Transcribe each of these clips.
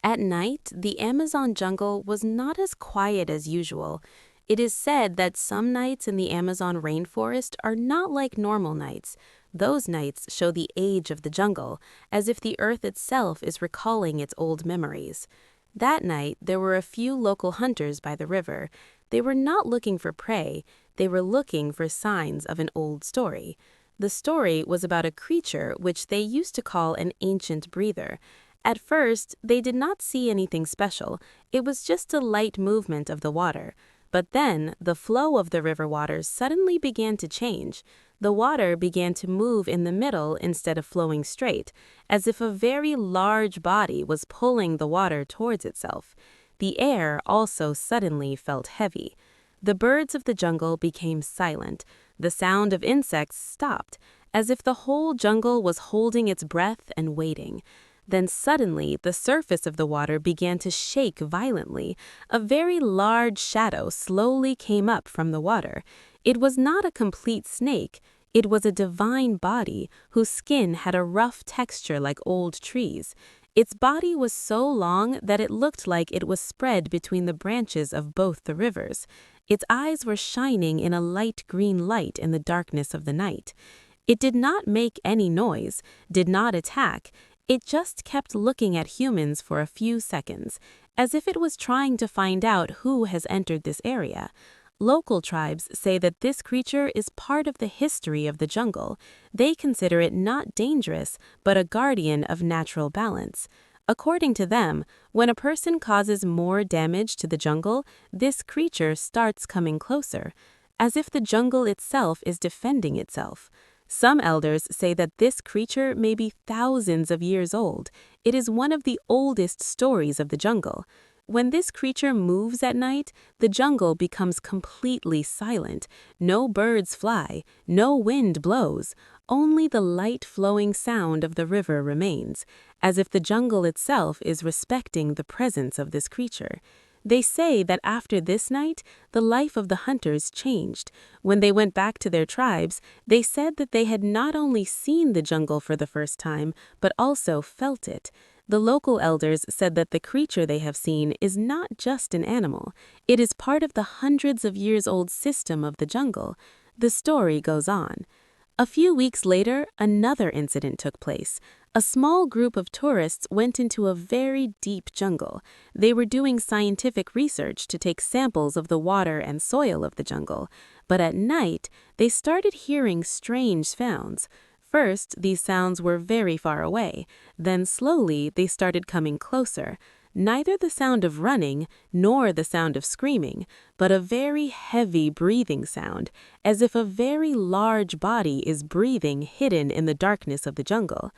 At night, the Amazon jungle was not as quiet as usual. It is said that some nights in the Amazon rainforest are not like normal nights. Those nights show the age of the jungle, as if the earth itself is recalling its old memories. That night, there were a few local hunters by the river. They were not looking for prey, they were looking for signs of an old story. The story was about a creature which they used to call an ancient breather. At first, they did not see anything special. It was just a light movement of the water. But then, the flow of the river waters suddenly began to change. The water began to move in the middle instead of flowing straight, as if a very large body was pulling the water towards itself. The air also suddenly felt heavy. The birds of the jungle became silent. The sound of insects stopped, as if the whole jungle was holding its breath and waiting. Then suddenly the surface of the water began to shake violently. A very large shadow slowly came up from the water. It was not a complete snake. It was a divine body whose skin had a rough texture like old trees. Its body was so long that it looked like it was spread between the branches of both the rivers. Its eyes were shining in a light green light in the darkness of the night. It did not make any noise, did not attack. It just kept looking at humans for a few seconds, as if it was trying to find out who has entered this area. Local tribes say that this creature is part of the history of the jungle. They consider it not dangerous, but a guardian of natural balance. According to them, when a person causes more damage to the jungle, this creature starts coming closer, as if the jungle itself is defending itself. Some elders say that this creature may be thousands of years old. It is one of the oldest stories of the jungle. When this creature moves at night, the jungle becomes completely silent. No birds fly, no wind blows. Only the light flowing sound of the river remains, as if the jungle itself is respecting the presence of this creature. They say that after this night, the life of the hunters changed. When they went back to their tribes, they said that they had not only seen the jungle for the first time, but also felt it. The local elders said that the creature they have seen is not just an animal. It is part of the hundreds of years old system of the jungle. The story goes on. A few weeks later, another incident took place. A small group of tourists went into a very deep jungle. They were doing scientific research to take samples of the water and soil of the jungle. But at night, they started hearing strange sounds. First, these sounds were very far away. Then slowly, they started coming closer. Neither the sound of running nor the sound of screaming, but a very heavy breathing sound, as if a very large body is breathing hidden in the darkness of the jungle.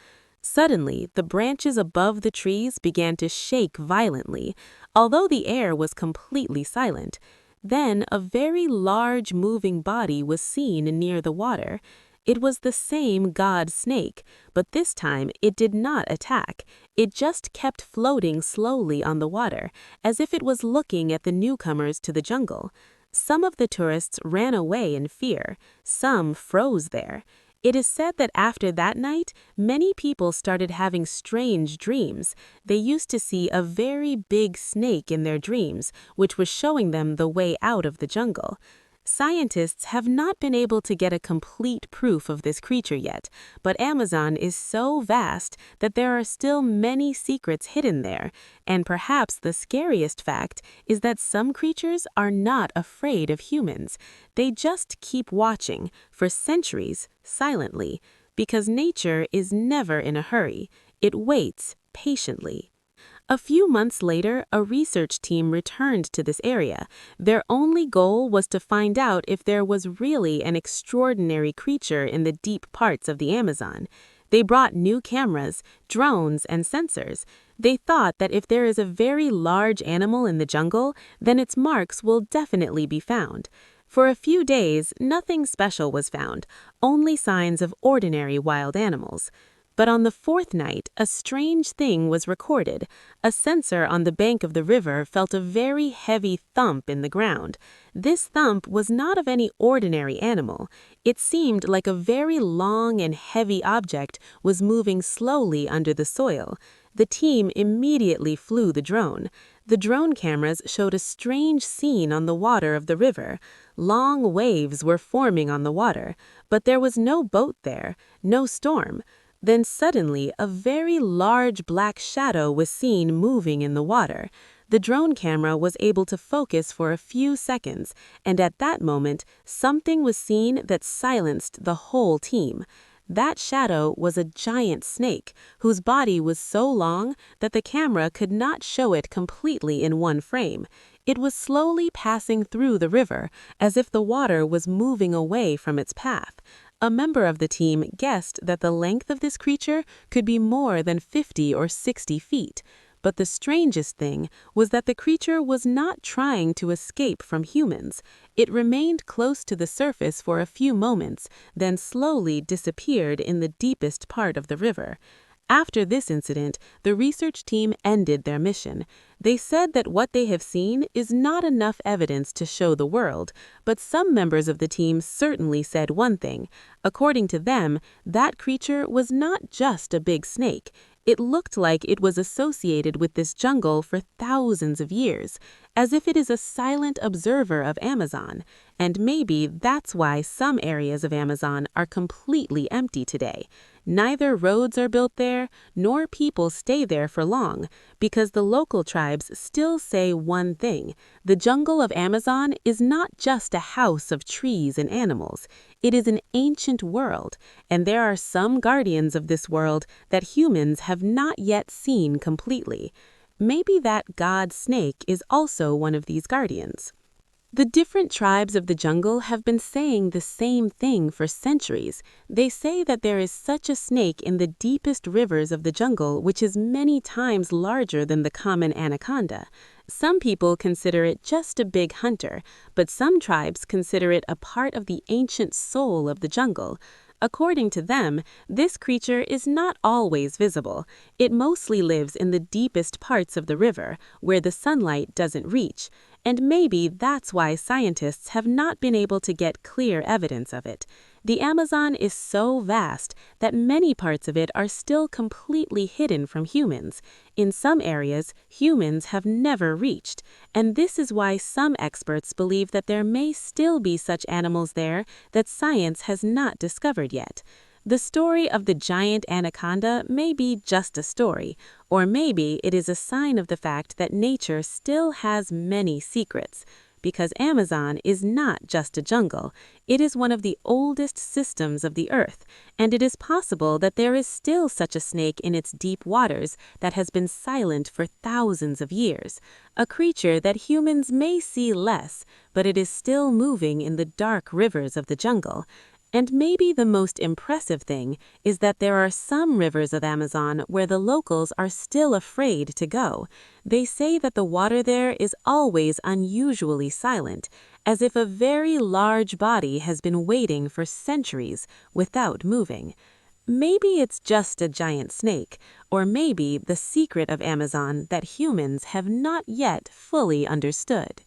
Suddenly, the branches above the trees began to shake violently, although the air was completely silent. Then a very large moving body was seen near the water. It was the same god snake, but this time it did not attack. It just kept floating slowly on the water, as if it was looking at the newcomers to the jungle. Some of the tourists ran away in fear. Some froze there. It is said that after that night, many people started having strange dreams. They used to see a very big snake in their dreams, which was showing them the way out of the jungle. Scientists have not been able to get a complete proof of this creature yet, but Amazon is so vast that there are still many secrets hidden there, and perhaps the scariest fact is that some creatures are not afraid of humans. They just keep watching, for centuries, silently, because nature is never in a hurry. It waits patiently. A few months later, a research team returned to this area. Their only goal was to find out if there was really an extraordinary creature in the deep parts of the Amazon. They brought new cameras, drones, and sensors. They thought that if there is a very large animal in the jungle, then its marks will definitely be found. For a few days, nothing special was found, only signs of ordinary wild animals. But on the fourth night, a strange thing was recorded. A sensor on the bank of the river felt a very heavy thump in the ground. This thump was not of any ordinary animal. It seemed like a very long and heavy object was moving slowly under the soil. The team immediately flew the drone. The drone cameras showed a strange scene on the water of the river. Long waves were forming on the water, but there was no boat there, no storm. Then suddenly, a very large black shadow was seen moving in the water. The drone camera was able to focus for a few seconds, and at that moment, something was seen that silenced the whole team. That shadow was a giant snake, whose body was so long that the camera could not show it completely in one frame. It was slowly passing through the river, as if the water was moving away from its path. A member of the team guessed that the length of this creature could be more than 50 or 60 feet. But the strangest thing was that the creature was not trying to escape from humans. It remained close to the surface for a few moments, then slowly disappeared in the deepest part of the river. After this incident, the research team ended their mission. They said that what they have seen is not enough evidence to show the world, but some members of the team certainly said one thing. According to them, that creature was not just a big snake. It looked like it was associated with this jungle for thousands of years, as if it is a silent observer of Amazon. And maybe that's why some areas of Amazon are completely empty today. Neither roads are built there, nor people stay there for long, because the local tribes still say one thing: the jungle of Amazon is not just a house of trees and animals. It is an ancient world, and there are some guardians of this world that humans have not yet seen completely. Maybe that god snake is also one of these guardians. The different tribes of the jungle have been saying the same thing for centuries. They say that there is such a snake in the deepest rivers of the jungle, which is many times larger than the common anaconda. Some people consider it just a big hunter, but some tribes consider it a part of the ancient soul of the jungle. According to them, this creature is not always visible. It mostly lives in the deepest parts of the river, where the sunlight doesn't reach. And maybe that's why scientists have not been able to get clear evidence of it. The Amazon is so vast that many parts of it are still completely hidden from humans. In some areas, humans have never reached, and this is why some experts believe that there may still be such animals there that science has not discovered yet. The story of the giant anaconda may be just a story, or maybe it is a sign of the fact that nature still has many secrets. Because Amazon is not just a jungle, it is one of the oldest systems of the earth, and it is possible that there is still such a snake in its deep waters that has been silent for thousands of years, a creature that humans may see less, but it is still moving in the dark rivers of the jungle. And maybe the most impressive thing is that there are some rivers of Amazon where the locals are still afraid to go. They say that the water there is always unusually silent, as if a very large body has been waiting for centuries without moving. Maybe it's just a giant snake, or maybe the secret of Amazon that humans have not yet fully understood.